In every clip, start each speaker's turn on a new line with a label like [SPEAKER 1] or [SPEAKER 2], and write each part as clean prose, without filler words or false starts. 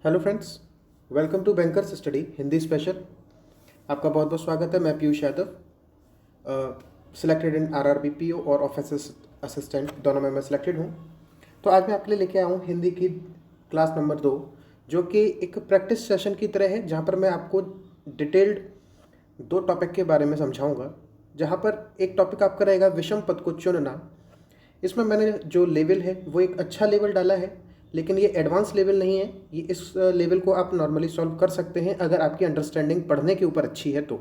[SPEAKER 1] Hello friends, welcome to bankers study Hindi special. आपका बहुत बहुत स्वागत है। मैं Piyush Yadav, selected in RRB PO और ऑफिस असिस्टेंट दोनों में मैं सिलेक्टेड हूँ। तो आज मैं आपके लिए लेके आया हूँ हिंदी की क्लास नंबर 2, जो कि एक प्रैक्टिस सेशन की तरह है, जहाँ पर मैं आपको डिटेल्ड 2 टॉपिक के बारे में समझाऊँगा। जहाँ पर एक टॉपिक आपका रहेगा विषम पद को चुनना। इसमें मैंने जो लेवल है वो एक अच्छा लेवल डाला है, लेकिन ये एडवांस लेवल नहीं है। ये इस लेवल को आप नॉर्मली सॉल्व कर सकते हैं अगर आपकी अंडरस्टैंडिंग पढ़ने के ऊपर अच्छी है तो।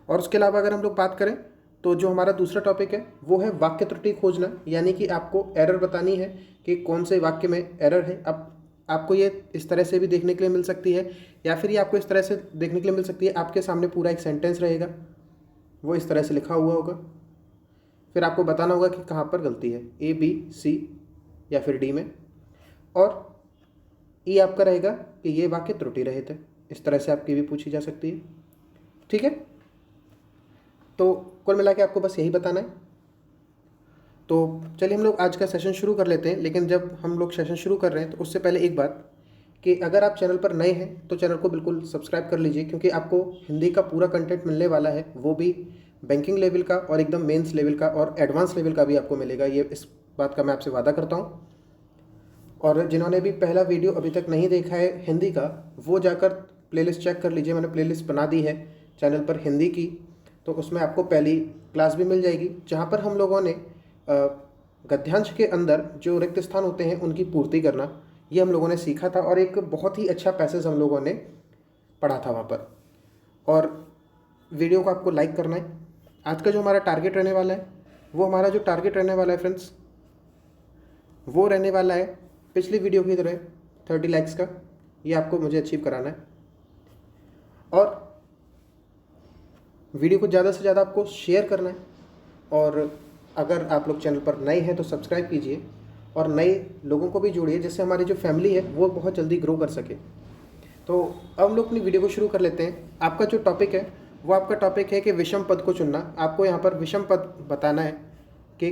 [SPEAKER 1] और उसके अलावा अगर हम लोग बात करें तो जो हमारा दूसरा टॉपिक है वो है वाक्य त्रुटि खोजना, यानी कि आपको एरर बतानी है कि कौन से वाक्य में एरर है। अब आपको ये इस तरह से भी देखने के लिए मिल सकती है, या फिर ये आपको इस तरह से देखने के लिए मिल सकती है, आपके सामने पूरा एक सेंटेंस रहेगा, वो इस तरह से लिखा हुआ होगा, फिर आपको बताना होगा कि कहाँ पर गलती है, ए बी सी या फिर डी में, और ई आपका रहेगा कि ये वाक्य त्रुटि रहित है। इस तरह से आपकी भी पूछी जा सकती है। ठीक है, तो कुल मिला के आपको बस यही बताना है। तो चलिए हम लोग आज का सेशन शुरू कर लेते हैं। लेकिन जब हम लोग सेशन शुरू कर रहे हैं तो उससे पहले एक बात कि अगर आप चैनल पर नए हैं तो चैनल को बिल्कुल सब्सक्राइब कर लीजिए, क्योंकि आपको हिंदी का पूरा कंटेंट मिलने वाला है, वो भी बैंकिंग लेवल का और एकदम मेंस लेवल का और एडवांस लेवल का भी आपको मिलेगा। ये इस बात का मैं आपसे वादा करता हूँ। और जिन्होंने भी पहला वीडियो अभी तक नहीं देखा है हिंदी का, वो जाकर प्लेलिस्ट चेक कर लीजिए। मैंने प्लेलिस्ट बना दी है चैनल पर हिंदी की, तो उसमें आपको पहली क्लास भी मिल जाएगी, जहाँ पर हम लोगों ने गद्यांश के अंदर जो रिक्त स्थान होते हैं उनकी पूर्ति करना, ये हम लोगों ने सीखा था, और एक बहुत ही अच्छा पैसेज हम लोगों ने पढ़ा था वहाँ पर। और वीडियो को आपको लाइक करना है। आज का जो हमारा टारगेट रहने वाला है, वो हमारा जो टारगेट रहने वाला है फ्रेंड्स, वो रहने वाला है पिछली वीडियो की तरह 30 लाइक्स का। ये आपको मुझे अचीव कराना है, और वीडियो को ज़्यादा से ज़्यादा आपको शेयर करना है। और अगर आप लोग चैनल पर नए हैं तो सब्सक्राइब कीजिए और नए लोगों को भी जोड़िए, जिससे हमारी जो फैमिली है वो बहुत जल्दी ग्रो कर सके। तो अब हम लोग अपनी वीडियो को शुरू कर लेते हैं। आपका जो टॉपिक है वो आपका टॉपिक है कि विषम पद को चुनना। आपको यहाँ पर विषम पद बताना है कि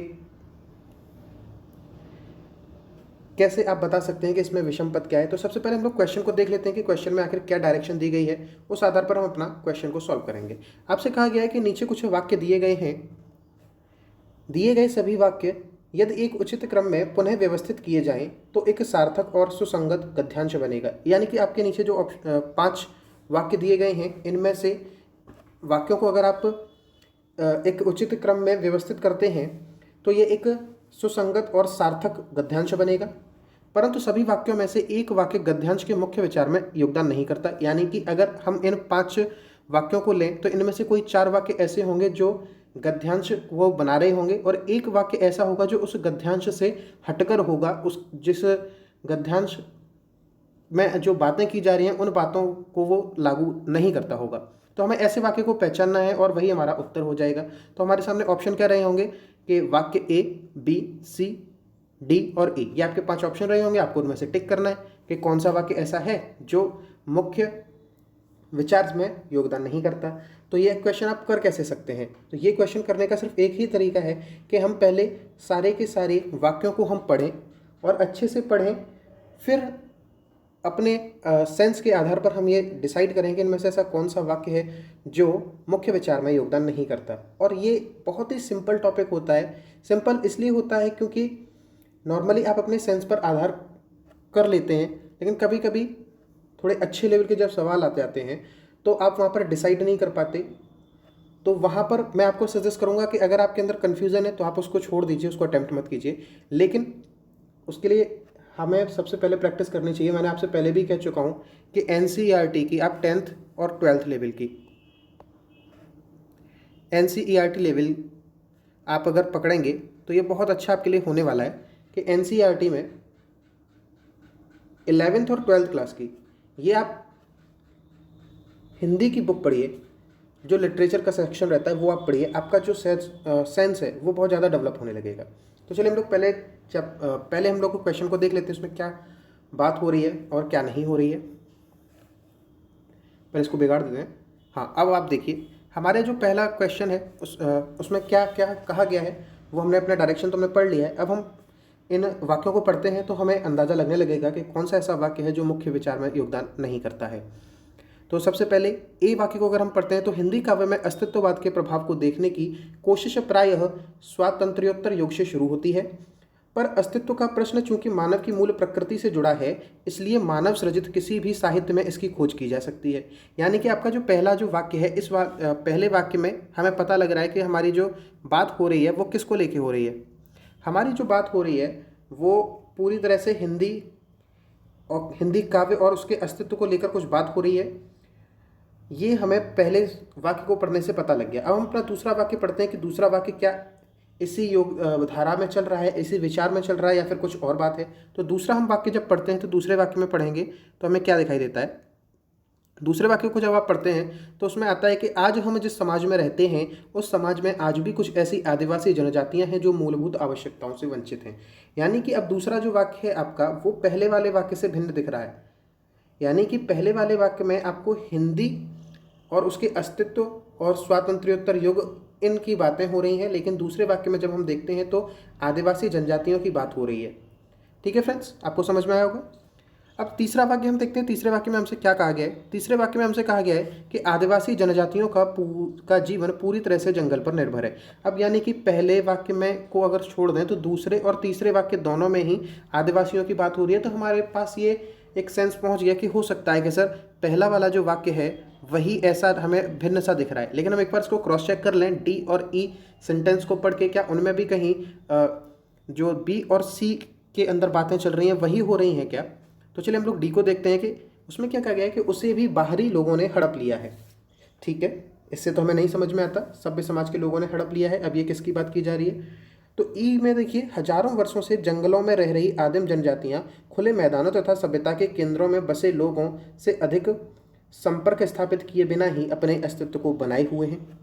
[SPEAKER 1] कैसे आप बता सकते हैं कि इसमें विषम पद क्या है। तो सबसे पहले हम लोग क्वेश्चन को देख लेते हैं कि क्वेश्चन में आखिर क्या डायरेक्शन दी गई है, उस आधार पर हम अपना क्वेश्चन को सॉल्व करेंगे। आपसे कहा गया है कि नीचे कुछ वाक्य दिए गए हैं, दिए गए सभी वाक्य यदि एक उचित क्रम में पुनः व्यवस्थित किए जाएं तो एक सार्थक और सुसंगत गद्यांश बनेगा। यानी कि आपके नीचे जो 5 वाक्य दिए गए हैं, इनमें से वाक्यों को अगर आप एक उचित क्रम में व्यवस्थित करते हैं तो ये एक सुसंगत और सार्थक गद्यांश बनेगा। परंतु सभी वाक्यों में से एक वाक्य गद्यांश के मुख्य विचार में योगदान नहीं करता। यानी कि अगर हम इन 5 वाक्यों को लें तो इनमें से कोई 4 वाक्य ऐसे होंगे जो गद्यांश वो बना रहे होंगे, और एक वाक्य ऐसा होगा जो उस गद्यांश से हटकर होगा, उस जिस गद्यांश में जो बातें की जा रही हैं उन बातों को वो लागू नहीं करता होगा। तो हमें ऐसे वाक्य को पहचानना है और वही हमारा उत्तर हो जाएगा। तो हमारे सामने ऑप्शन क्या रहे होंगे कि वाक्य ए, बी, सी, डी और ई, ये आपके 5 ऑप्शन रहे होंगे। आपको उनमें से टिक करना है कि कौन सा वाक्य ऐसा है जो मुख्य विचार में योगदान नहीं करता। तो ये क्वेश्चन आप कर कैसे सकते हैं? तो ये क्वेश्चन करने का सिर्फ एक ही तरीका है कि हम पहले सारे के सारे वाक्यों को हम पढ़ें और अच्छे से पढ़ें, फिर अपने सेंस के आधार पर हम ये डिसाइड करें कि इनमें से ऐसा कौन सा वाक्य है जो मुख्य विचार में योगदान नहीं करता। और ये बहुत ही सिंपल टॉपिक होता है। सिंपल इसलिए होता है क्योंकि नॉर्मली आप अपने सेंस पर आधार कर लेते हैं, लेकिन कभी कभी थोड़े अच्छे लेवल के जब सवाल आते आते हैं तो आप वहाँ पर डिसाइड नहीं कर पाते। तो वहाँ पर मैं आपको सजेस्ट करूँगा कि अगर आपके अंदर कन्फ्यूज़न है तो आप उसको छोड़ दीजिए, उसको अटैम्प्ट मत कीजिए। लेकिन उसके लिए हमें सबसे पहले प्रैक्टिस करनी चाहिए। मैंने आपसे पहले भी कह चुका हूँ कि एनसीईआरटी की आप 10th और 12th लेवल की एनसीईआरटी लेवल आप अगर पकड़ेंगे तो ये बहुत अच्छा आपके लिए होने वाला है कि एनसीईआरटी में 11th और 12th क्लास की ये आप हिंदी की बुक पढ़िए, जो लिटरेचर का सेक्शन रहता है वो आप पढ़िए। आपका जो सेंस है वो बहुत ज़्यादा डेवलप होने लगेगा। तो चलिए हम लोग पहले हम लोग को क्वेश्चन को देख लेते हैं, उसमें क्या बात हो रही है और क्या नहीं हो रही है। पहले इसको बिगाड़ देते हैं। हाँ, अब आप देखिए हमारे जो पहला क्वेश्चन है उसमें क्या क्या कहा गया है, वो हमने अपना डायरेक्शन तो हमने पढ़ लिया है। अब हम इन वाक्यों को पढ़ते हैं तो हमें अंदाज़ा लगने लगेगा कि कौन सा ऐसा वाक्य है जो मुख्य विचार में योगदान नहीं करता है। तो सबसे पहले ए वाक्य को अगर हम पढ़ते हैं तो हिंदी काव्य में अस्तित्ववाद के प्रभाव को देखने की कोशिश प्रायः स्वातंत्र्योत्तर युग से शुरू होती है, पर अस्तित्व का प्रश्न चूंकि मानव की मूल प्रकृति से जुड़ा है, इसलिए मानव सृजित किसी भी साहित्य में इसकी खोज की जा सकती है। यानी कि आपका जो पहला जो वाक्य है, इस पहले वाक्य में हमें पता लग रहा है कि हमारी जो बात हो रही है वो किसको लेके हो रही है। हमारी जो बात हो रही है वो पूरी तरह से हिंदी काव्य और उसके अस्तित्व को लेकर कुछ बात हो रही है। ये हमें पहले वाक्य को पढ़ने से पता लग गया। अब हम अपना दूसरा वाक्य पढ़ते हैं कि दूसरा वाक्य क्या इसी योग धारा में चल रहा है, इसी विचार में चल रहा है, या फिर कुछ और बात है। तो दूसरा हम वाक्य जब पढ़ते हैं तो दूसरे वाक्य में पढ़ेंगे तो हमें क्या दिखाई देता है। दूसरे वाक्य को जब आप पढ़ते हैं तो उसमें आता है कि आज हम जिस समाज में रहते हैं उस समाज में आज भी कुछ ऐसी आदिवासी जनजातियां हैं जो मूलभूत आवश्यकताओं से वंचित हैं। यानी कि अब दूसरा जो वाक्य है आपका वो पहले वाले वाक्य से भिन्न दिख रहा है। यानी कि पहले वाले वाक्य में आपको हिंदी और उसके अस्तित्व और स्वातंत्र्योत्तर युग इनकी बातें हो रही हैं, लेकिन दूसरे वाक्य में जब हम देखते हैं तो आदिवासी जनजातियों की बात हो रही है। ठीक है फ्रेंड्स, आपको समझ में आया होगा। अब तीसरा वाक्य हम देखते हैं। तीसरे वाक्य में हमसे क्या कहा गया है। तीसरे वाक्य में हमसे कहा गया है कि आदिवासी जनजातियों का जीवन पूरी तरह से जंगल पर निर्भर है। अब यानी कि पहले वाक्य में को अगर छोड़ दें तो दूसरे और तीसरे वाक्य दोनों में ही आदिवासियों की बात हो रही है। तो हमारे पास ये एक सेंस पहुंच गया कि हो सकता है कि सर पहला वाला जो वाक्य है वही ऐसा हमें भिन्न सा दिख रहा है। लेकिन हम एक बार इसको क्रॉस चेक कर लें, डी और ई सेंटेंस को पढ़ के क्या उनमें भी कहीं जो बी और सी के अंदर बातें चल रही हैं वही हो रही हैं क्या। तो चलिए हम लोग डी को देखते हैं कि उसमें क्या कहा गया है कि उसे भी बाहरी लोगों ने हड़प लिया है। ठीक है, इससे तो हमें नहीं समझ में आता, सभ्य समाज के लोगों ने हड़प लिया है। अब ये किसकी बात की जा रही है। तो ई में देखिए, हजारों वर्षों से जंगलों में रह रही आदिम जनजातियां खुले मैदानों तथा सभ्यता के केंद्रों में बसे लोगों से अधिक संपर्क स्थापित किए बिना ही अपने अस्तित्व को बनाए हुए हैं।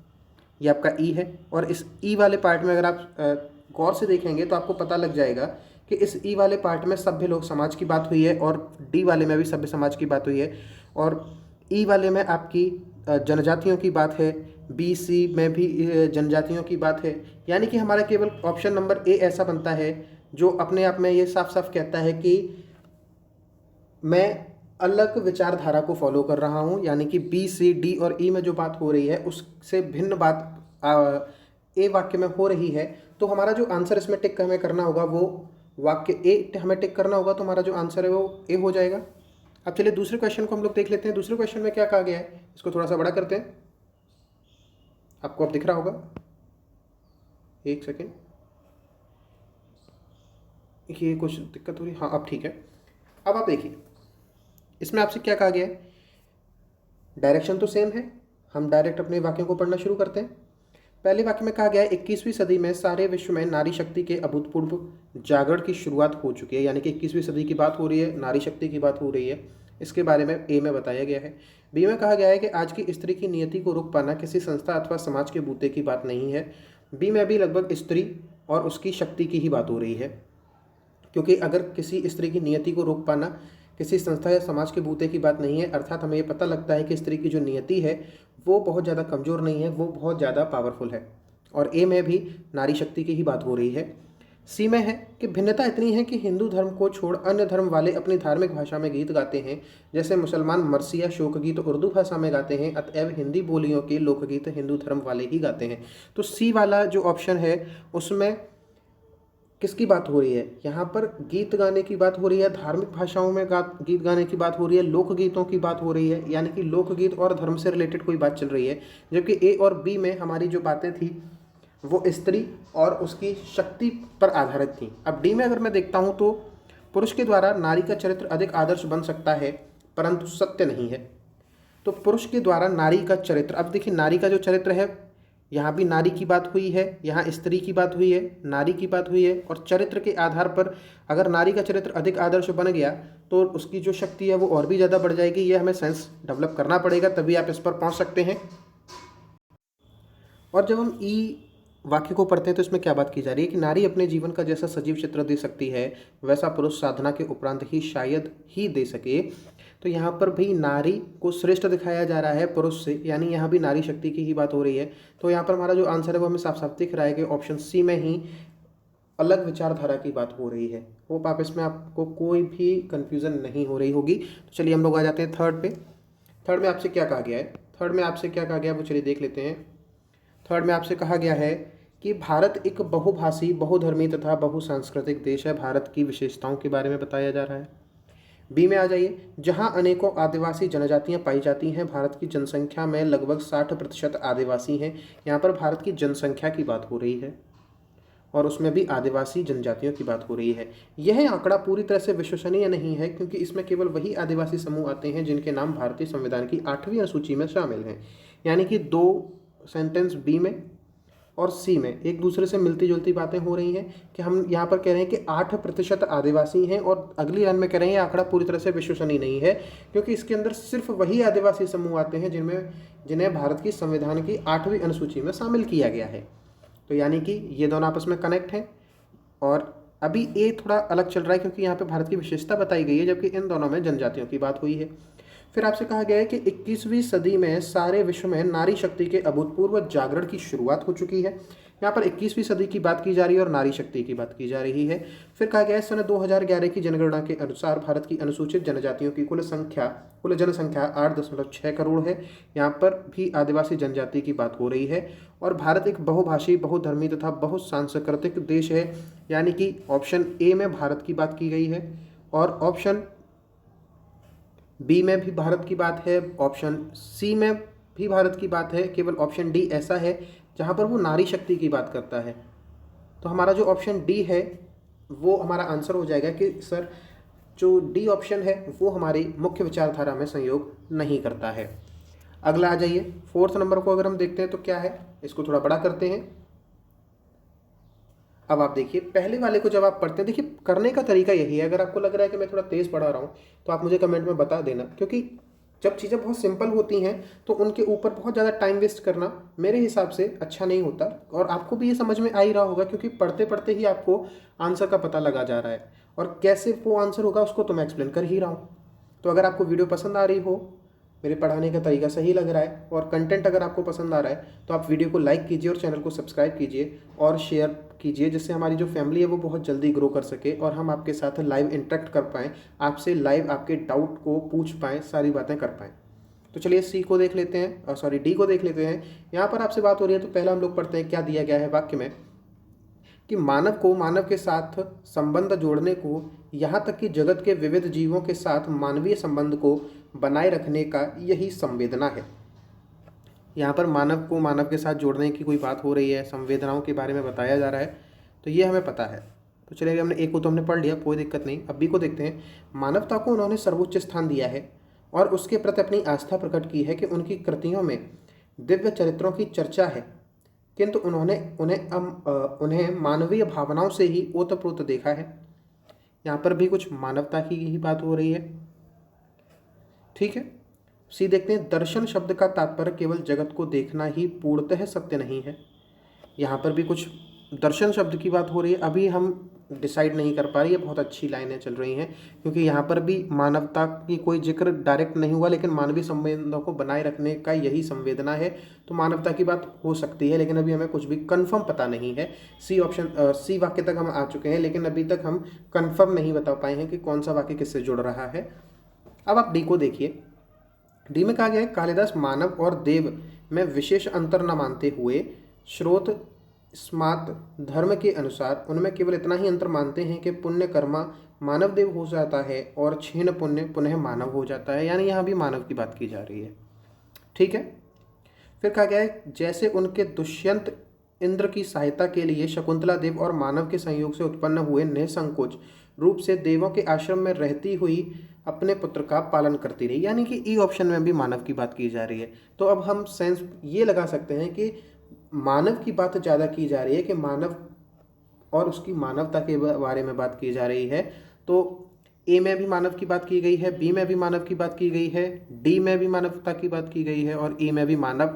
[SPEAKER 1] ये आपका ई है। और इस ई वाले पार्ट में अगर आप गौर से देखेंगे तो आपको पता लग जाएगा कि इस ई वाले पार्ट में सभ्य लोग समाज की बात हुई है और डी वाले में भी सभ्य समाज की बात हुई है, और ई वाले में आपकी जनजातियों की बात है, बी सी में भी जनजातियों की बात है। यानी कि हमारा केवल ऑप्शन नंबर ए ऐसा बनता है जो अपने आप में ये साफ साफ कहता है कि मैं अलग विचारधारा को फॉलो कर रहा हूँ। यानी कि बी सी डी और ई में जो बात हो रही है उससे भिन्न बात ए वाक्य में हो रही है। तो हमारा जो आंसर इसमें टिक हमें करना होगा वो वाक्य ए हमें टिक करना होगा। तो हमारा जो आंसर है वो ए हो जाएगा। अब चलिए दूसरे क्वेश्चन को हम लोग देख लेते हैं। दूसरे क्वेश्चन में क्या कहा गया है, इसको थोड़ा सा बड़ा करते हैं, आपको अब दिख रहा होगा। एक सेकेंड, ये कुछ दिक्कत हो रही है। हाँ अब ठीक है। अब आप देखिए इसमें आपसे क्या कहा गया है। डायरेक्शन तो सेम है, हम डायरेक्ट अपने वाक्यों को पढ़ना शुरू करते हैं। पहले वाक्य में कहा गया है 21वीं सदी में सारे विश्व में नारी शक्ति के अभूतपूर्व जागरण की शुरुआत हो चुकी है। यानी कि 21वीं सदी की बात हो रही है, नारी शक्ति की बात हो रही है। इसके बारे में ए में बताया गया है। बी में कहा गया है कि आज की स्त्री की नियति को रोक पाना किसी संस्था अथवा समाज के बूते की बात नहीं है। बी में भी लगभग स्त्री और उसकी शक्ति की ही बात हो रही है, क्योंकि अगर किसी स्त्री की नियति को रोक पाना किसी संस्था या समाज के बूते की बात नहीं है, अर्थात हमें ये पता लगता है कि स्त्री की जो नियति है वो बहुत ज़्यादा कमज़ोर नहीं है, वो बहुत ज़्यादा पावरफुल है। और ए में भी नारी शक्ति की ही बात हो रही है। सी में है कि भिन्नता इतनी है कि हिंदू धर्म को छोड़ अन्य धर्म वाले अपनी धार्मिक भाषा में गीत गाते हैं, जैसे मुसलमान मरसिया शोकगीत उर्दू भाषा में गाते हैं, अतएव हिंदी बोलियों के लोकगीत हिंदू धर्म वाले ही गाते हैं। तो सी वाला जो ऑप्शन है उसमें किसकी बात हो रही है, यहाँ पर गीत गाने की बात हो रही है, धार्मिक भाषाओं में गीत गाने की बात हो रही है, लोकगीतों की बात हो रही है। यानी कि लोकगीत और धर्म से रिलेटेड कोई बात चल रही है। जबकि ए और बी में हमारी जो बातें थी वो स्त्री और उसकी शक्ति पर आधारित थी। अब डी में अगर मैं देखता हूँ तो पुरुष के द्वारा नारी का चरित्र अधिक आदर्श बन सकता है, परंतु सत्य नहीं है। तो पुरुष के द्वारा नारी का चरित्र, अब देखिए नारी का जो चरित्र है यहाँ भी नारी की बात हुई है, यहाँ स्त्री की बात हुई है, नारी की बात हुई है, और चरित्र के आधार पर अगर नारी का चरित्र अधिक आदर्श बन गया तो उसकी जो शक्ति है वो और भी ज़्यादा बढ़ जाएगी। ये हमें सेंस डेवलप करना पड़ेगा, तभी आप इस पर पहुँच सकते हैं। और जब हम ई वाक्य को पढ़ते हैं तो इसमें क्या बात की जा रही है कि नारी अपने जीवन का जैसा सजीव चित्र दे सकती है वैसा पुरुष साधना के उपरांत ही शायद ही दे सके। तो यहाँ पर भी नारी को श्रेष्ठ दिखाया जा रहा है पुरुष से, यानी यहाँ भी नारी शक्ति की ही बात हो रही है। तो यहाँ पर हमारा जो आंसर है वो हमें साफ साफ दिख रहा है कि ऑप्शन सी में ही अलग विचारधारा की बात हो रही है। होप आप इसमें आपको कोई भी कन्फ्यूज़न नहीं हो रही होगी। तो चलिए हम लोग आ जाते हैं थर्ड पे। थर्ड में आपसे क्या कहा गया है, थर्ड में आपसे क्या कहा गया है वो चलिए देख लेते हैं। थर्ड में आपसे कहा गया है कि भारत एक बहुभाषी, बहुधर्मी तथा बहुसांस्कृतिक देश है। भारत की विशेषताओं के बारे में बताया जा रहा है। बी में आ जाइए, जहां अनेकों आदिवासी जनजातियां पाई जाती हैं। भारत की जनसंख्या में लगभग 60% आदिवासी हैं। यहाँ पर भारत की जनसंख्या की बात हो रही है और उसमें भी आदिवासी जनजातियों की बात हो रही है। यह आंकड़ा पूरी तरह से विश्वसनीय नहीं है, क्योंकि इसमें केवल वही आदिवासी समूह आते हैं जिनके नाम भारतीय संविधान की 8वीं अनुसूची में शामिल हैं। यानी कि दो सेंटेंस बी में और सी में एक दूसरे से मिलती जुलती बातें हो रही हैं कि हम यहाँ पर कह रहे हैं कि 8% आदिवासी हैं, और अगली लाइन में कह रहे हैं ये आंकड़ा पूरी तरह से विश्वसनीय नहीं है, क्योंकि इसके अंदर सिर्फ वही आदिवासी समूह आते हैं जिन्हें भारत की संविधान की 8वीं अनुसूची में शामिल किया गया है। तो यानी कि ये दोनों आपस में कनेक्ट हैं। और अभी ए थोड़ा अलग चल रहा है, क्योंकि यहाँ पे भारत की विशेषता बताई गई है, जबकि इन दोनों में जनजातियों की बात हुई है। फिर आपसे कहा गया है कि 21वीं सदी में सारे विश्व में नारी शक्ति के अभूतपूर्व जागरण की शुरुआत हो चुकी है। यहाँ पर 21वीं सदी की बात की जा रही है और नारी शक्ति की बात की जा रही है। फिर कहा गया है सन 2011 की जनगणना के अनुसार भारत की अनुसूचित जनजातियों की कुल जनसंख्या 8.6 करोड़ है। यहाँ पर भी आदिवासी जनजाति की बात हो रही है। और भारत एक बहुभाषी, बहुधर्मी तथा बहुसांस्कृतिक देश है। यानी कि ऑप्शन ए में भारत की बात की गई है और ऑप्शन बी में भी भारत की बात है, ऑप्शन सी में भी भारत की बात है। केवल ऑप्शन डी ऐसा है जहां पर वो नारी शक्ति की बात करता है। तो हमारा जो ऑप्शन डी है वो हमारा आंसर हो जाएगा कि सर जो डी ऑप्शन है वो हमारी मुख्य विचारधारा में संयोग नहीं करता है। अगला आ जाइए, फोर्थ नंबर को अगर हम देखते हैं तो क्या है, इसको थोड़ा बड़ा करते हैं। अब आप देखिए, पहले वाले को जब आप पढ़ते हैं, देखिए करने का तरीका यही है। अगर आपको लग रहा है कि मैं थोड़ा तेज़ पढ़ा रहा हूँ तो आप मुझे कमेंट में बता देना, क्योंकि जब चीज़ें बहुत सिंपल होती हैं तो उनके ऊपर बहुत ज़्यादा टाइम वेस्ट करना मेरे हिसाब से अच्छा नहीं होता। और आपको भी ये समझ में आ ही रहा होगा, क्योंकि पढ़ते पढ़ते ही आपको आंसर का पता लगा जा रहा है, और कैसे वो आंसर होगा उसको तो मैं एक्सप्लेन कर ही रहा हूँ। तो अगर आपको वीडियो पसंद आ रही हो, मेरे पढ़ाने का तरीका सही लग रहा है और कंटेंट अगर आपको पसंद आ रहा है, तो आप वीडियो को लाइक कीजिए और चैनल को सब्सक्राइब कीजिए और शेयर कीजिए, जिससे हमारी जो फैमिली है वो बहुत जल्दी ग्रो कर सके और हम आपके साथ लाइव इंटरेक्ट कर पाएँ, आपसे लाइव आपके डाउट को पूछ पाएँ, सारी बातें कर पाएँ। तो चलिए सी को देख लेते हैं, और सॉरी डी को देख लेते हैं। यहाँ पर आपसे बात हो रही है, तो पहला हम लोग पढ़ते हैं क्या दिया गया है वाक्य में, कि मानव को मानव के साथ संबंध जोड़ने को, यहाँ तक कि जगत के विविध जीवों के साथ मानवीय संबंध को बनाए रखने का यही संवेदना है। यहाँ पर मानव को मानव के साथ जोड़ने की कोई बात हो रही है, संवेदनाओं के बारे में बताया जा रहा है, तो ये हमें पता है। तो चलिए हमने ए को तो हमने पढ़ लिया, कोई दिक्कत नहीं। अब बी को देखते हैं। मानवता को उन्होंने सर्वोच्च स्थान दिया है और उसके प्रति अपनी आस्था प्रकट की है कि उनकी कृतियों में दिव्य चरित्रों की चर्चा है, किंतु उन्हें मानवीय भावनाओं से ही ओतप्रोत देखा है। यहाँ पर भी कुछ मानवता की ही बात हो रही है। ठीक है, सी देखते हैं। दर्शन शब्द का तात्पर्य केवल जगत को देखना ही पूर्णतः सत्य नहीं है। यहाँ पर भी कुछ दर्शन शब्द की बात हो रही है। अभी हम डिसाइड नहीं कर पा रही है, बहुत अच्छी लाइनें चल रही हैं, क्योंकि यहाँ पर भी मानवता की कोई जिक्र डायरेक्ट नहीं हुआ, लेकिन मानवीय संबंधों को बनाए रखने का यही संवेदना है, तो मानवता की बात हो सकती है, लेकिन अभी हमें कुछ भी कंफर्म पता नहीं है। सी वाक्य तक हम आ चुके हैं, लेकिन अभी तक हम कंफर्म नहीं बता पाए हैं कि कौन सा वाक्य किससे जुड़ रहा है। अब आप डी को देखिए। डी में कहा गया है, कालिदास मानव और देव में विशेष अंतर न मानते हुए श्रोत स्मात धर्म के अनुसार उनमें केवल इतना ही अंतर मानते हैं कि पुण्य कर्मा मानव देव हो जाता है और क्षीण पुण्य पुनः मानव हो जाता है। यानी यहाँ भी मानव की बात की जा रही है। ठीक है, फिर कहा गया है, जैसे उनके दुष्यंत इंद्र की सहायता के लिए शकुंतला देव और मानव के संयोग से उत्पन्न हुए निसंकोच रूप से देवों के आश्रम में रहती हुई अपने पुत्र का पालन करती रही। यानी कि ई ऑप्शन में भी मानव की बात की जा रही है। तो अब हम सेंस ये लगा सकते हैं कि मानव की बात ज़्यादा की जा रही है, कि मानव और उसकी मानवता के बारे में बात की जा रही है। तो ए में भी मानव की बात की गई है, बी में भी मानव की बात की गई है, डी में भी मानवता की बात की गई है और ई में भी मानव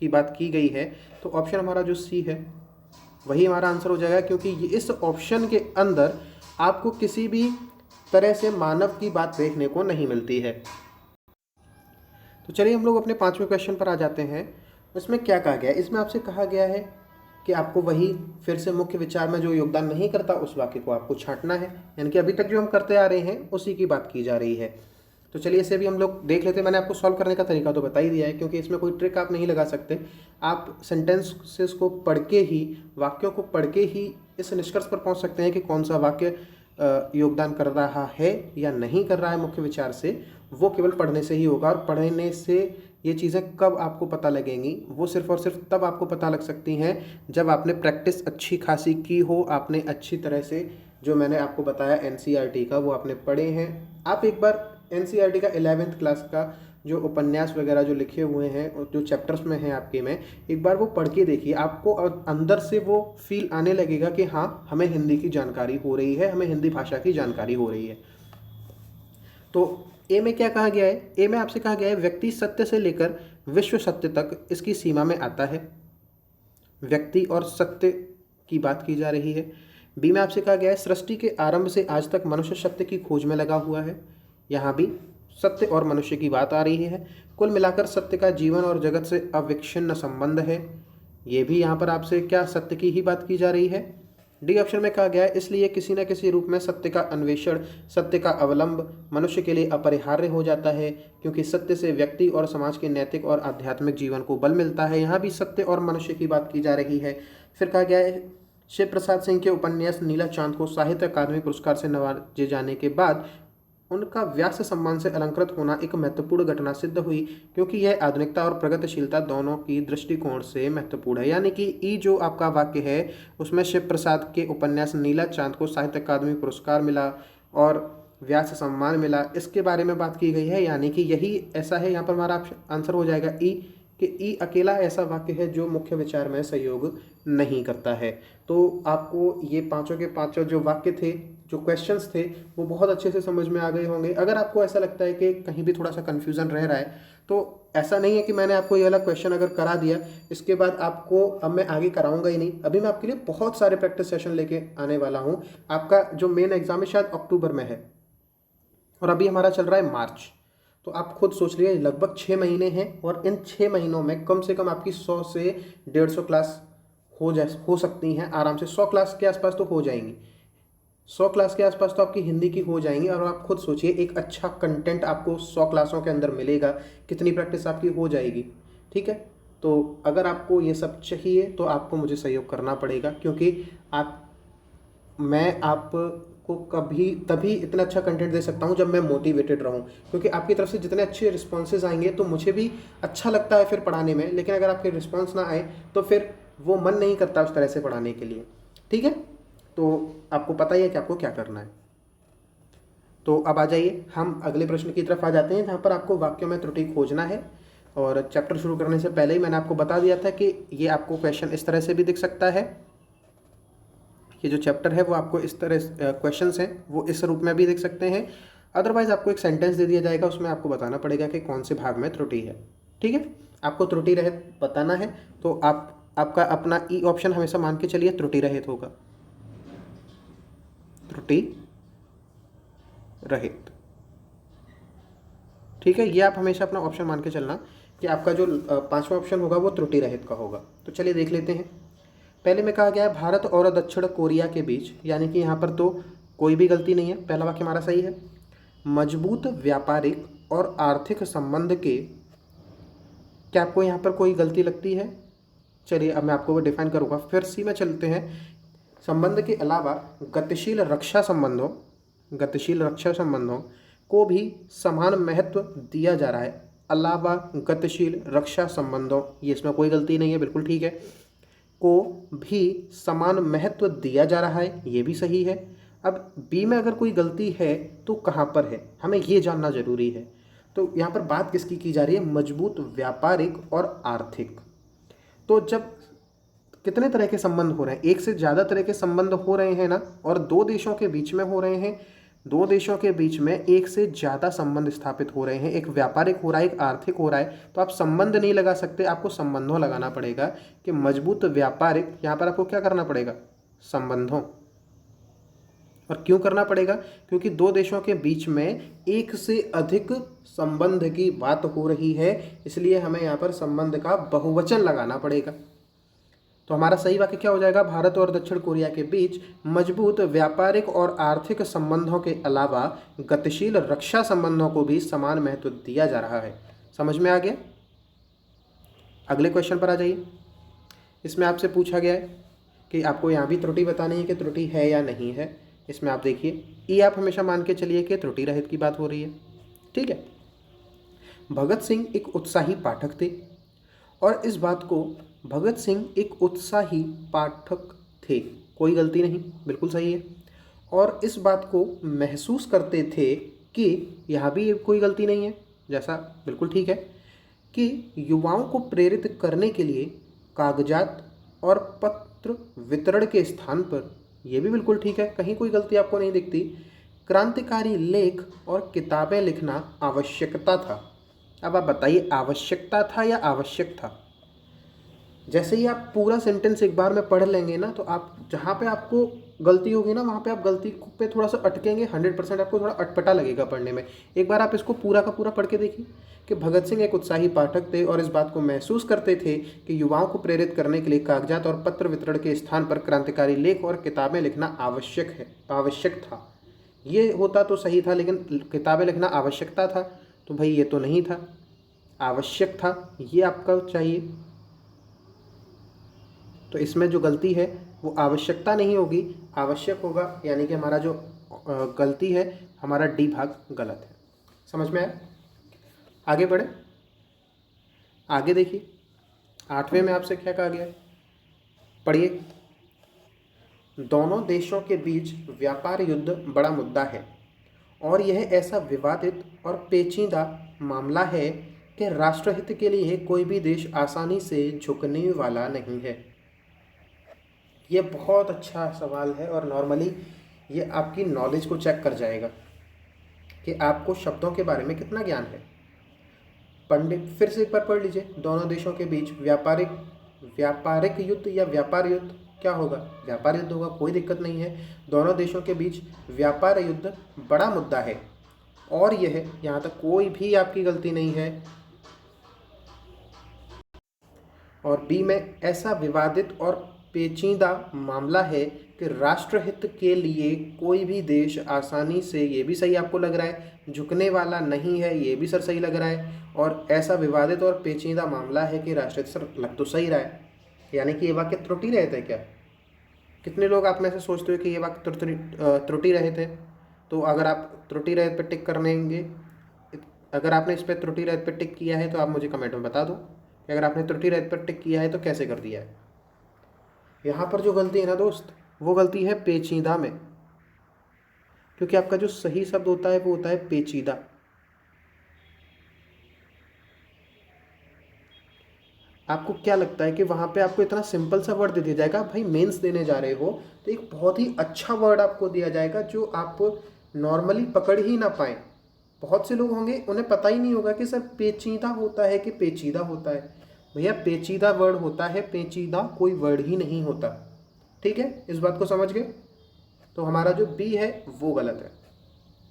[SPEAKER 1] की बात की गई है। तो ऑप्शन हमारा जो सी है वही हमारा आंसर हो जाएगा, क्योंकि इस ऑप्शन के अंदर आपको किसी भी तरह से मानव की बात देखने को नहीं मिलती है। तो चलिए हम लोग अपने 5वें क्वेश्चन पर आ जाते हैं। इसमें क्या कहा गया है, इसमें आपसे कहा गया है कि आपको वही फिर से मुख्य विचार में जो योगदान नहीं करता उस वाक्य को आपको छांटना है, यानी कि अभी तक जो हम करते आ रहे हैं उसी की बात की जा रही है। तो चलिए इसे भी हम लोग देख लेते हैं। मैंने आपको सॉल्व करने का तरीका तो बता ही दिया है, क्योंकि इसमें कोई ट्रिक आप नहीं लगा सकते। आप सेंटेंसेस को पढ़ के ही, वाक्यों को पढ़ के ही इस निष्कर्ष पर पहुंच सकते हैं कि कौन सा वाक्य योगदान कर रहा है या नहीं कर रहा है मुख्य विचार से। वो केवल पढ़ने से ही होगा, और पढ़ने से ये चीज़ें कब आपको पता लगेंगी, वो सिर्फ और सिर्फ तब आपको पता लग सकती हैं जब आपने प्रैक्टिस अच्छी खासी की हो, आपने अच्छी तरह से जो मैंने आपको बताया एनसीईआरटी का वो आपने पढ़े हैं। आप एक बार एनसीईआरटी का 11th क्लास का जो उपन्यास वगैरह जो लिखे हुए हैं और जो चैप्टर्स में हैं आपके में, एक बार वो पढ़ के देखिए, आपको अंदर से वो फील आने लगेगा कि हाँ, हमें हिंदी की जानकारी हो रही है, हमें हिंदी भाषा की जानकारी हो रही है। तो ए में क्या कहा गया है? ए में आपसे कहा गया है व्यक्ति सत्य से लेकर विश्व सत्य तक इसकी सीमा में आता है। व्यक्ति और सत्य की बात की जा रही है। बी में आपसे कहा गया है सृष्टि के आरंभ से आज तक मनुष्य सत्य की खोज में लगा हुआ है। यहाँ भी सत्य और मनुष्य की बात आ रही है। कुल मिलाकर सत्य का जीवन और जगत से अविच्छिन्न संबंध है। ये भी यहाँ पर आपसे क्या सत्य की ही बात की जा रही है। डी ऑप्शन में कहा गया है इसलिए किसी न किसी रूप में सत्य का अन्वेषण, सत्य का अवलंब मनुष्य के लिए अपरिहार्य हो जाता है, क्योंकि सत्य से व्यक्ति और समाज के नैतिक और आध्यात्मिक जीवन को बल मिलता है। यहाँ भी सत्य और मनुष्य की बात की जा रही है। फिर कहा गया है शिव प्रसाद सिंह के उपन्यास नीला चांद को साहित्य अकादमी पुरस्कार से नवाजे जाने के बाद उनका व्यास सम्मान से अलंकृत होना एक महत्वपूर्ण घटना सिद्ध हुई, क्योंकि यह आधुनिकता और प्रगतिशीलता दोनों की दृष्टिकोण से महत्वपूर्ण है। यानी कि ई जो आपका वाक्य है उसमें शिव प्रसाद के उपन्यास नीला चांद को साहित्य अकादमी पुरस्कार मिला और व्यास सम्मान मिला, इसके बारे में बात की गई है। यानी कि यही ऐसा है, यहाँ पर हमारा आंसर हो जाएगा ई, कि ई अकेला ऐसा वाक्य है जो मुख्य विचार में सहयोग नहीं करता है। तो आपको ये पांचों के पांचों जो वाक्य थे, जो क्वेश्चंस थे, वो बहुत अच्छे से समझ में आ गए होंगे। अगर आपको ऐसा लगता है कि कहीं भी थोड़ा सा कन्फ्यूज़न रह रहा है, तो ऐसा नहीं है कि मैंने आपको ये वाला क्वेश्चन अगर करा दिया इसके बाद आपको अब मैं आगे कराऊंगा ही नहीं। अभी मैं आपके लिए बहुत सारे प्रैक्टिस सेशन लेके आने वाला हूँ। आपका जो मेन एग्जाम है शायद अक्टूबर में है और अभी हमारा चल रहा है मार्च। तो आप खुद सोच लीजिए लगभग 6 महीने हैं, और इन 6 महीनों में कम से कम आपकी 100 से 150 क्लास हो सकती हैं आराम से। 100 क्लास के आसपास तो हो जाएंगी, 100 क्लास के आसपास तो आपकी हिंदी की हो जाएंगी। और आप खुद सोचिए एक अच्छा कंटेंट आपको 100 क्लासों के अंदर मिलेगा, कितनी प्रैक्टिस आपकी हो जाएगी। ठीक है, तो अगर आपको ये सब चाहिए तो आपको मुझे सहयोग करना पड़ेगा, क्योंकि मैं आपको कभी तभी इतना अच्छा कंटेंट दे सकता हूँ जब मैं मोटिवेटेड रहूँ, क्योंकि आपकी तरफ से जितने अच्छे रिस्पॉन्सेज आएंगे तो मुझे भी अच्छा लगता है फिर पढ़ाने में। लेकिन अगर आपके रिस्पॉन्स ना आए तो फिर वो मन नहीं करता उस तरह से पढ़ाने के लिए। ठीक है, तो आपको पता ही है कि आपको क्या करना है। तो अब आ जाइए हम अगले प्रश्न की तरफ आ जाते हैं, जहाँ पर आपको वाक्यों में त्रुटि खोजना है। और चैप्टर शुरू करने से पहले ही मैंने आपको बता दिया था कि ये आपको क्वेश्चन इस तरह से भी दिख सकता है। ये जो चैप्टर है वो आपको इस तरह क्वेश्चंस हैं वो इस रूप में भी देख सकते हैं। अदरवाइज आपको एक सेंटेंस दे दिया जाएगा, उसमें आपको बताना पड़ेगा कि कौन से भाग में त्रुटि है। ठीक है, आपको त्रुटि रहित बताना है, तो आपका अपना ई ऑप्शन हमेशा मान के चलिए त्रुटि रहित होगा, त्रुटि रहित। ठीक है, ये आप हमेशा अपना ऑप्शन मान के चलना कि आपका जो 5वां ऑप्शन होगा वो त्रुटि रहित का होगा। तो चलिए देख लेते हैं। पहले में कहा गया है भारत और दक्षिण कोरिया के बीच, यानी कि यहाँ पर तो कोई भी गलती नहीं है, पहला वाक्य हमारा सही है। मजबूत व्यापारिक और आर्थिक संबंध के, क्या आपको यहाँ पर कोई गलती लगती है? चलिए अब मैं आपको वो डिफाइन करूँगा। फिर सी में चलते हैं। संबंध के अलावा गतिशील रक्षा संबंधों को भी समान महत्व दिया जा रहा है। अलावा गतिशील रक्षा संबंधों, ये इसमें कोई गलती नहीं है, बिल्कुल ठीक है। को भी समान महत्व दिया जा रहा है, ये भी सही है। अब बी में अगर कोई गलती है तो कहाँ पर है, हमें ये जानना जरूरी है। तो यहाँ पर बात किसकी की जा रही है? मजबूत व्यापारिक और आर्थिक। तो जब कितने तरह के संबंध हो रहे हैं, एक से ज़्यादा तरह के संबंध हो रहे हैं ना, और दो देशों के बीच में हो रहे हैं, दो देशों के बीच में एक से ज़्यादा संबंध स्थापित हो रहे हैं, एक व्यापारिक हो रहा है, एक आर्थिक हो रहा है, तो आप संबंध नहीं लगा सकते, आपको संबंधों लगाना पड़ेगा। कि मजबूत व्यापारिक, यहाँ पर आपको क्या करना पड़ेगा? संबंधों। और क्यों करना पड़ेगा? क्योंकि दो देशों के बीच में एक से अधिक संबंध की बात हो रही है, इसलिए हमें यहाँ पर संबंध का बहुवचन लगाना पड़ेगा। तो हमारा सही वाक्य क्या हो जाएगा? भारत और दक्षिण कोरिया के बीच मजबूत व्यापारिक और आर्थिक संबंधों के अलावा गतिशील रक्षा संबंधों को भी समान महत्व दिया जा रहा है। समझ में आ गया? अगले क्वेश्चन पर आ जाइए। इसमें आपसे पूछा गया है कि आपको यहाँ भी त्रुटि बतानी है कि त्रुटि है या नहीं है। इसमें आप देखिए, ये आप हमेशा मान के चलिए कि त्रुटि रहित की बात हो रही है। ठीक है। भगत सिंह एक उत्साही पाठक थे, और इस बात को भगत सिंह एक उत्साही पाठक थे, कोई गलती नहीं, बिल्कुल सही है। और इस बात को महसूस करते थे कि यहाँ भी कोई गलती नहीं है, जैसा बिल्कुल ठीक है कि युवाओं को प्रेरित करने के लिए कागजात और पत्र वितरण के स्थान पर, यह भी बिल्कुल ठीक है, कहीं कोई गलती आपको नहीं दिखती, क्रांतिकारी लेख और किताबें लिखना आवश्यकता था। अब आप बताइए, आवश्यकता था या आवश्यक था? जैसे ही आप पूरा सेंटेंस एक बार में पढ़ लेंगे ना, तो आप जहाँ पे आपको गलती होगी ना, वहाँ पे आप गलती पे थोड़ा सा अटकेंगे। 100% आपको थोड़ा अटपटा लगेगा पढ़ने में। एक बार आप इसको पूरा का पूरा पढ़ के देखिए कि भगत सिंह एक उत्साही पाठक थे और इस बात को महसूस करते थे कि युवाओं को प्रेरित करने के लिए कागजात और पत्र वितरण के स्थान पर क्रांतिकारी लेख और किताबें लिखना आवश्यक था। ये होता तो सही था, लेकिन किताबें लिखना आवश्यकता था, तो भाई ये तो नहीं था, आवश्यक था, ये आपका चाहिए। तो इसमें जो गलती है वो आवश्यकता नहीं होगी, आवश्यक होगा, यानी कि हमारा जो गलती है, हमारा डी भाग गलत है। समझ में आया? आगे बढ़े, आगे देखिए 8वें में आपसे क्या कहा गया है, पढ़िए। दोनों देशों के बीच व्यापार युद्ध बड़ा मुद्दा है और यह ऐसा विवादित और पेचीदा मामला है कि राष्ट्रहित के लिए कोई भी देश आसानी से झुकने वाला नहीं है। ये बहुत अच्छा सवाल है और नॉर्मली ये आपकी नॉलेज को चेक कर जाएगा कि आपको शब्दों के बारे में कितना ज्ञान है। पंडित, फिर से एक बार पढ़ लीजिए। दोनों देशों के बीच व्यापारिक युद्ध या व्यापार युद्ध, क्या होगा? व्यापार युद्ध होगा, कोई दिक्कत नहीं है। दोनों देशों के बीच व्यापार युद्ध बड़ा मुद्दा है और यह, यहाँ तक कोई भी आपकी गलती नहीं है। और बी में ऐसा विवादित और पेचीदा मामला है कि राष्ट्रहित के लिए कोई भी देश आसानी से, ये भी सही आपको लग रहा है, झुकने वाला नहीं है, ये भी सर सही लग रहा है। और ऐसा विवादित और पेचीदा मामला है कि राष्ट्रहित, सर लग तो सही रहा है, यानी कि ये वाक्य त्रुटि रहित है क्या? कितने लोग आप में से सोचते हो कि ये वाक्य त्रुटि रहित है? तो अगर आप त्रुटि रहित पर टिक कर लेंगे, अगर आपने इस पर त्रुटि रहित पर टिक किया है तो आप मुझे कमेंट में बता दो कि अगर आपने त्रुटि रहित पर टिक किया है तो कैसे कर दिया है। यहाँ पर जो गलती है ना दोस्त, वो गलती है पेचीदा में, क्योंकि आपका जो सही शब्द होता है वो होता है पेचीदा। आपको क्या लगता है कि वहाँ पे आपको इतना सिंपल सा वर्ड दे दिया जाएगा? भाई मेंस देने जा रहे हो तो एक बहुत ही अच्छा वर्ड आपको दिया जाएगा जो आप नॉर्मली पकड़ ही ना पाएँ। बहुत से लोग होंगे उन्हें पता ही नहीं होगा कि सर पेचीदा होता है कि पेचीदा होता है। भैया पेचीदा वर्ड होता है, पेचीदा कोई वर्ड ही नहीं होता। ठीक है, इस बात को समझ गए? तो हमारा जो बी है वो गलत है।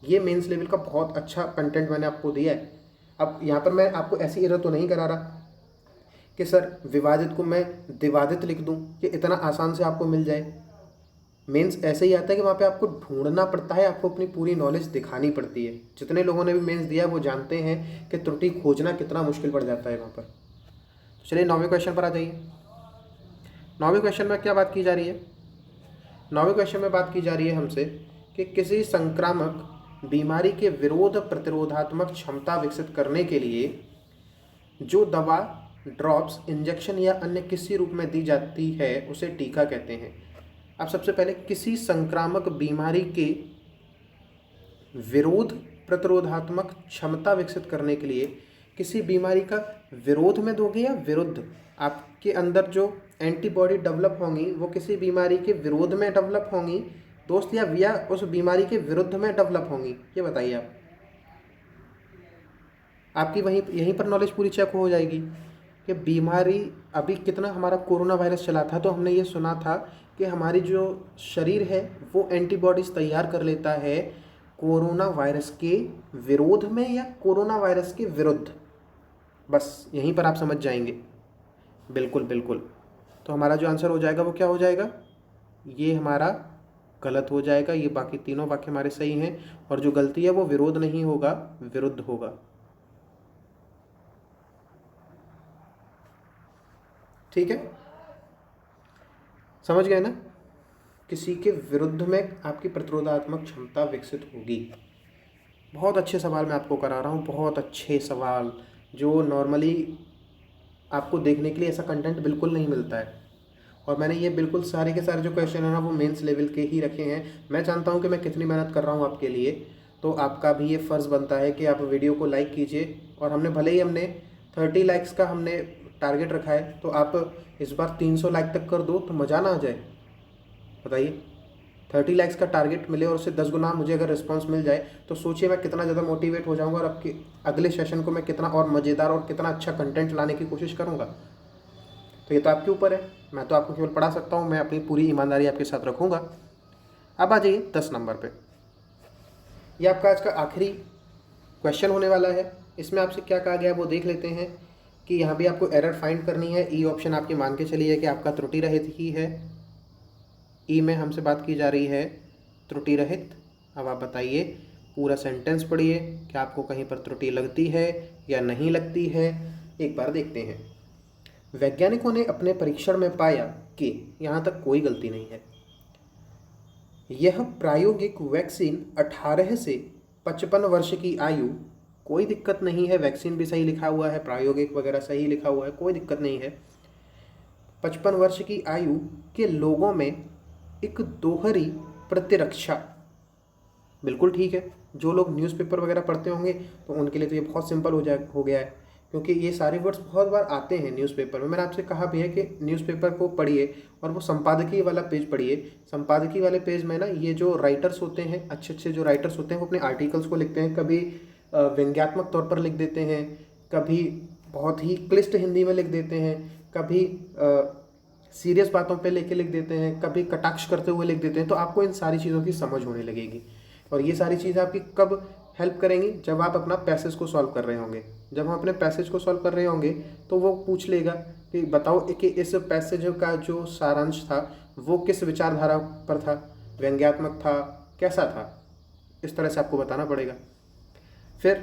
[SPEAKER 1] ये मेंस लेवल का बहुत अच्छा कंटेंट मैंने आपको दिया है। अब यहाँ पर मैं आपको ऐसी एरर तो नहीं करा रहा कि सर विवादित को मैं दिवादित लिख दूँ, कि इतना आसान से आपको मिल जाए। मेंस ऐसे ही आता है कि वहाँ पे आपको ढूंढना पड़ता है, आपको अपनी पूरी नॉलेज दिखानी पड़ती है। जितने लोगों ने भी मेंस दिया वो जानते हैं कि त्रुटि खोजना कितना मुश्किल पड़ जाता है वहाँ पर। तो चलिए 9वें क्वेश्चन पर आ जाइए। 9वें क्वेश्चन में क्या बात की जा रही है? 9वें क्वेश्चन में बात की जा रही है हमसे कि किसी संक्रामक बीमारी के विरोध प्रतिरोधात्मक क्षमता विकसित करने के लिए जो दवा, ड्रॉप्स, इंजेक्शन या अन्य किसी रूप में दी जाती है उसे टीका कहते हैं। अब सबसे पहले, किसी संक्रामक बीमारी के विरोध प्रतिरोधात्मक क्षमता विकसित करने के लिए, किसी बीमारी का विरोध में दोगे या विरुद्ध? आपके अंदर जो एंटीबॉडी डेवलप होंगी वो किसी बीमारी के विरोध में डेवलप होंगी दोस्त, या उस बीमारी के विरुद्ध में डेवलप होंगी? ये बताइए आप। आपकी यहीं पर नॉलेज पूरी चेक हो जाएगी कि बीमारी, अभी कितना हमारा कोरोना वायरस चला था तो हमने ये सुना था कि हमारी जो शरीर है वो एंटीबॉडीज़ तैयार कर लेता है कोरोना वायरस के विरोध में या कोरोना वायरस के विरुद्ध। बस यहीं पर आप समझ जाएंगे। बिल्कुल बिल्कुल, तो हमारा जो आंसर हो जाएगा वो क्या हो जाएगा, ये हमारा गलत हो जाएगा। ये बाकी तीनों वाक्य हमारे सही हैं और जो गलती है वो विरोध नहीं होगा, विरुद्ध होगा। ठीक है, समझ गए ना? किसी के विरुद्ध में आपकी प्रतिरोधात्मक क्षमता विकसित होगी। बहुत अच्छे सवाल मैं आपको करा रहा हूँ, बहुत अच्छे सवाल जो नॉर्मली आपको देखने के लिए ऐसा कंटेंट बिल्कुल नहीं मिलता है। और मैंने ये बिल्कुल सारे के सारे जो क्वेश्चन है ना वो मेंस लेवल के ही रखे हैं। मैं जानता हूँ कि मैं कितनी मेहनत कर रहा हूँ आपके लिए, तो आपका भी ये फ़र्ज़ बनता है कि आप वीडियो को लाइक कीजिए। और हमने 30 लाइक्स का हमने टारगेट रखा है, तो आप इस बार 300 लाइक तक कर दो तो मज़ा ना आ जाए। बताइए, 30 लाइक्स का टारगेट मिले और उससे 10 गुना मुझे अगर रिस्पॉन्स मिल जाए तो सोचिए मैं कितना ज़्यादा मोटिवेट हो जाऊँगा और आपके अगले सेशन को मैं कितना और मज़ेदार और कितना अच्छा कंटेंट लाने की कोशिश करूँगा। तो ये तो आपके ऊपर है, मैं तो आपको केवल पढ़ा सकता हूँ, मैं अपनी पूरी ईमानदारी आपके साथ रखूँगा। अब आ जाइए 10 नंबर पे। ये आपका आज का आखिरी क्वेश्चन होने वाला है। इसमें आपसे क्या कहा गया है वो देख लेते हैं कि यहाँ भी आपको एरर फाइंड करनी है। ई ऑप्शन आपकी मान के चलिए कि आपका त्रुटि रहित ही है। ई में हमसे बात की जा रही है त्रुटि रहित। अब आप बताइए, पूरा सेंटेंस पढ़िए, क्या आपको कहीं पर त्रुटि लगती है या नहीं लगती है। एक बार देखते हैं। वैज्ञानिकों ने अपने परीक्षण में पाया कि यहाँ तक कोई गलती नहीं है। यह प्रायोगिक वैक्सीन 18 से 55 वर्ष की आयु, कोई दिक्कत नहीं है, वैक्सीन भी सही लिखा हुआ है, प्रायोगिक वगैरह सही लिखा हुआ है, कोई दिक्कत नहीं है। 55 वर्ष की आयु के लोगों में एक दोहरी प्रतिरक्षा, बिल्कुल ठीक है। जो लोग न्यूज़पेपर वगैरह पढ़ते होंगे तो उनके लिए तो ये बहुत सिंपल हो गया है, क्योंकि ये सारे वर्ड्स बहुत बार आते हैं न्यूज़पेपर में। मैंने आपसे कहा भी है कि न्यूज़पेपर को पढ़िए और वो संपादकीय वाला पेज पढ़िए। संपादकीय वाले पेज में ना ये जो राइटर्स होते हैं, अच्छे अच्छे जो राइटर्स होते हैं, वो अपने आर्टिकल्स को लिखते हैं। कभी व्यंग्यात्मक तौर पर लिख देते हैं, कभी बहुत ही क्लिष्ट हिंदी में लिख देते हैं, कभी सीरियस बातों पे लेके लिख देते हैं, कभी कटाक्ष करते हुए लिख देते हैं। तो आपको इन सारी चीज़ों की समझ होने लगेगी। और ये सारी चीज़ें आपकी कब हेल्प करेंगी, जब आप अपना पैसेज को सॉल्व कर रहे होंगे। जब हम अपने पैसेज को सॉल्व कर रहे होंगे तो वो पूछ लेगा कि बताओ कि इस पैसेज का जो सारांश था वो किस विचारधारा पर था, व्यंग्यात्मक था, कैसा था, इस तरह से आपको बताना पड़ेगा। फिर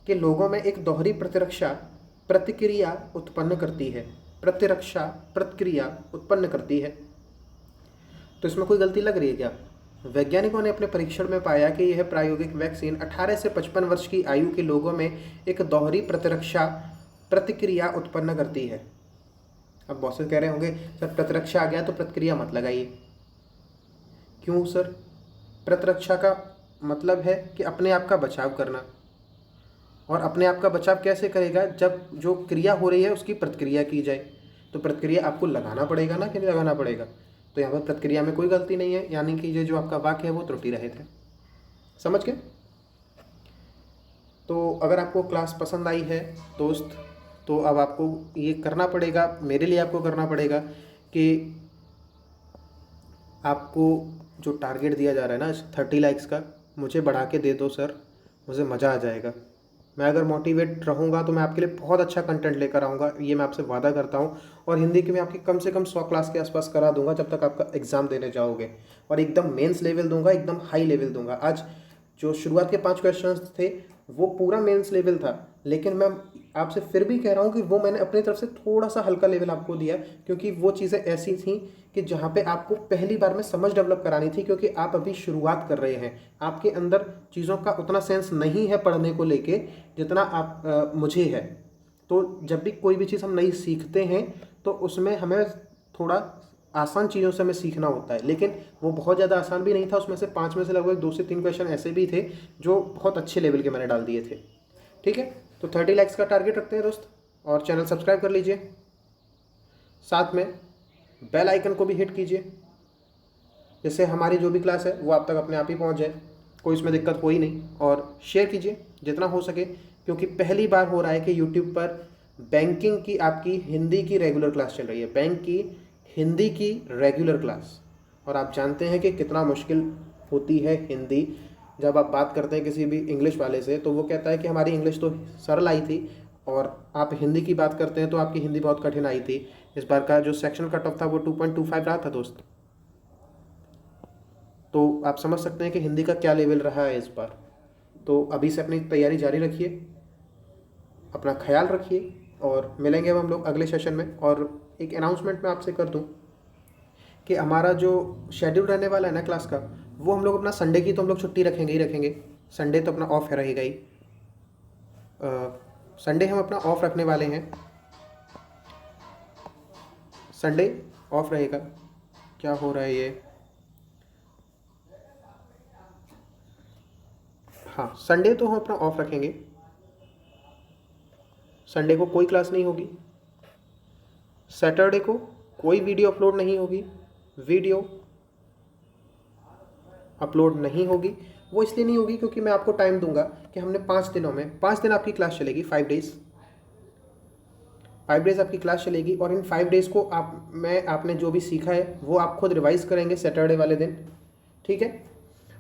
[SPEAKER 1] कि लोगों में एक दोहरी प्रतिरक्षा प्रतिक्रिया उत्पन्न करती है, प्रतिरक्षा प्रतिक्रिया उत्पन्न करती है। तो इसमें कोई गलती लग रही है क्या? वैज्ञानिकों ने अपने परीक्षण में पाया कि यह प्रायोगिक वैक्सीन 18 से 55 वर्ष की आयु के लोगों में एक दोहरी प्रतिरक्षा प्रतिक्रिया उत्पन्न करती है। अब बहुत से कह रहे होंगे सर प्रतिरक्षा आ गया तो प्रतिक्रिया मत लगाइए। क्यों सर? प्रतिरक्षा का मतलब है कि अपने आप का बचाव करना, और अपने आप का बचाव कैसे करेगा? जब जो क्रिया हो रही है उसकी प्रतिक्रिया की जाए। तो प्रतिक्रिया आपको लगाना पड़ेगा ना, कि नहीं लगाना पड़ेगा? तो यहाँ पर प्रतिक्रिया में कोई गलती नहीं है, यानी कि ये जो आपका वाक्य है वो त्रुटि रहित है। समझ गए? तो अगर आपको क्लास पसंद आई है दोस्त, तो अब आपको ये करना पड़ेगा, मेरे लिए आपको करना पड़ेगा कि आपको जो टारगेट दिया जा रहा है ना 30 लाइक्स का, मुझे बढ़ा के दे दो सर, मुझे मज़ा आ जाएगा। मैं अगर मोटिवेट रहूँगा तो मैं आपके लिए बहुत अच्छा कंटेंट लेकर आऊँगा, ये मैं आपसे वादा करता हूँ। और हिंदी की मैं आपकी कम से कम 100 क्लास के आसपास करा दूंगा जब तक आपका एग्ज़ाम देने जाओगे। और एकदम मेंस लेवल दूंगा, एकदम हाई लेवल दूंगा। आज जो शुरुआत के 5 क्वेश्चंस थे वो पूरा मेंस लेवल था, लेकिन मैं आपसे फिर भी कह रहा हूँ कि वो मैंने अपनी तरफ से थोड़ा सा हल्का लेवल आपको दिया, क्योंकि वो चीज़ें ऐसी थी कि जहाँ पे आपको पहली बार में समझ डेवलप करानी थी, क्योंकि आप अभी शुरुआत कर रहे हैं। आपके अंदर चीज़ों का उतना सेंस नहीं है पढ़ने को लेके जितना मुझे है। तो जब भी कोई भी चीज़ हम नई सीखते हैं तो उसमें हमें थोड़ा आसान चीज़ों से हमें सीखना होता है, लेकिन वो बहुत ज़्यादा आसान भी नहीं था। उसमें से 5 में से लगभग 2 से 3 क्वेश्चन ऐसे भी थे जो बहुत अच्छे लेवल के मैंने डाल दिए थे। ठीक है, तो 30 लाइक्स का टारगेट रखते हैं दोस्त, और चैनल सब्सक्राइब कर लीजिए, साथ में बेल आइकन को भी हिट कीजिए, जिससे हमारी जो भी क्लास है वो आप तक अपने आप ही पहुंच जाए, कोई इसमें दिक्कत कोई नहीं। और शेयर कीजिए जितना हो सके, क्योंकि पहली बार हो रहा है कि यूट्यूब पर बैंकिंग की आपकी हिंदी की रेगुलर क्लास चल रही है, बैंक की हिंदी की रेगुलर क्लास। और आप जानते हैं कि कितना मुश्किल होती है हिंदी। जब आप बात करते हैं किसी भी इंग्लिश वाले से तो वो कहता है कि हमारी इंग्लिश तो सरल आई थी, और आप हिंदी की बात करते हैं तो आपकी हिंदी बहुत कठिन आई थी। इस बार का जो सेक्शन कट ऑफ था वो 2.25 रहा था दोस्त। तो आप समझ सकते हैं कि हिंदी का क्या लेवल रहा है इस बार। तो अभी से अपनी तैयारी जारी रखिए, अपना ख्याल रखिए, और मिलेंगे अब हम लोग अगले सेशन में। और एक अनाउंसमेंट मैं आपसे कर दूं कि हमारा जो शेड्यूल रहने वाला है ना क्लास का, वो हम लोग अपना संडे की तो हम लोग छुट्टी रखेंगे ही रखेंगे। संडे तो अपना ऑफ है रहेगा ही। संडे हम अपना ऑफ रखने वाले हैं। संडे ऑफ रहेगा। क्या हो रहा है ये? हाँ, संडे तो हम अपना ऑफ रखेंगे। संडे को कोई क्लास नहीं होगी। सैटरडे को कोई वीडियो अपलोड नहीं होगी। वीडियो अपलोड नहीं होगी। वो इसलिए नहीं होगी क्योंकि मैं आपको टाइम दूंगा कि हमने 5 दिनों में 5 दिन आपकी क्लास चलेगी, 5 डेज। 5 डेज आपकी क्लास चलेगी और इन 5 डेज़ को आपने जो भी सीखा है वो आप खुद रिवाइज करेंगे सैटरडे वाले दिन, ठीक है।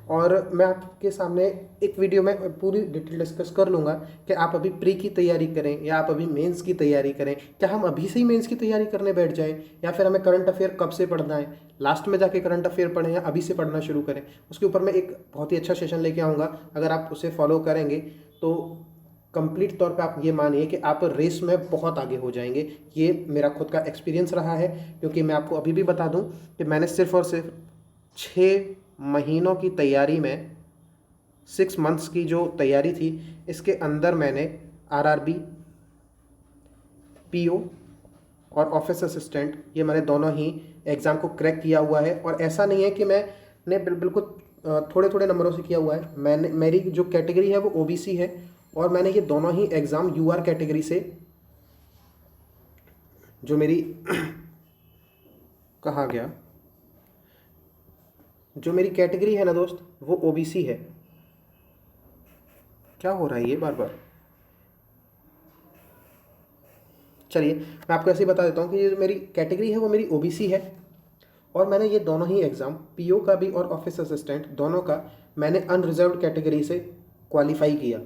[SPEAKER 1] और मैं आपके सामने एक वीडियो में पूरी डिटेल डिस्कस कर लूँगा कि आप अभी प्री की तैयारी करें या आप अभी मेंस की तैयारी करें। क्या हम अभी से ही मेंस की तैयारी करने बैठ जाएं, या फिर हमें करंट अफेयर कब से पढ़ना है, लास्ट में जाके करंट अफेयर पढ़ें या अभी से पढ़ना शुरू करें। उसके ऊपर मैं एक बहुत ही अच्छा सेशन लेके आऊँगा। अगर आप उसे फॉलो करेंगे तो कंप्लीट तौर पे आप ये मानिए कि आप रेस में बहुत आगे हो जाएंगे। ये मेरा खुद का एक्सपीरियंस रहा है, क्योंकि मैं आपको अभी भी बता दूं कि मैंने सिर्फ और सिर्फ 6 महीनों की तैयारी में, 6 मंथ्स की जो तैयारी थी, इसके अंदर मैंने आरआरबी, पीओ और ऑफिस असिस्टेंट, ये मैंने दोनों ही एग्ज़ाम को क्रैक किया हुआ है। और ऐसा नहीं है कि मैंने बिल्कुल थोड़े थोड़े नंबरों से किया हुआ है। मेरी जो कैटेगरी है वो ओबीसी है, और मैंने ये दोनों ही एग्ज़ाम यूआर कैटेगरी से, जो मेरी कहाँ गया, जो मेरी कैटेगरी है ना दोस्त वो ओबीसी है। क्या हो रहा है ये बार बार? चलिए मैं आपको ऐसे ही बता देता हूँ कि ये जो मेरी कैटेगरी है वो मेरी ओबीसी है, और मैंने ये दोनों ही एग्ज़ाम, पीओ का भी और ऑफिस असिस्टेंट दोनों का, मैंने अनरिजर्व्ड कैटेगरी से क्वालिफाई किया।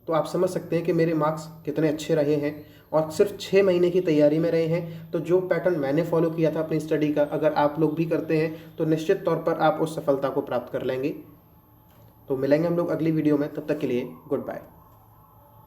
[SPEAKER 1] तो आप समझ सकते हैं कि मेरे मार्क्स कितने अच्छे रहे हैं, और सिर्फ 6 महीने की तैयारी में रहे हैं। तो जो पैटर्न मैंने फॉलो किया था अपनी स्टडी का, अगर आप लोग भी करते हैं तो निश्चित तौर पर आप उस सफलता को प्राप्त कर लेंगे। तो मिलेंगे हम लोग अगली वीडियो में, तब तक के लिए गुड बाय।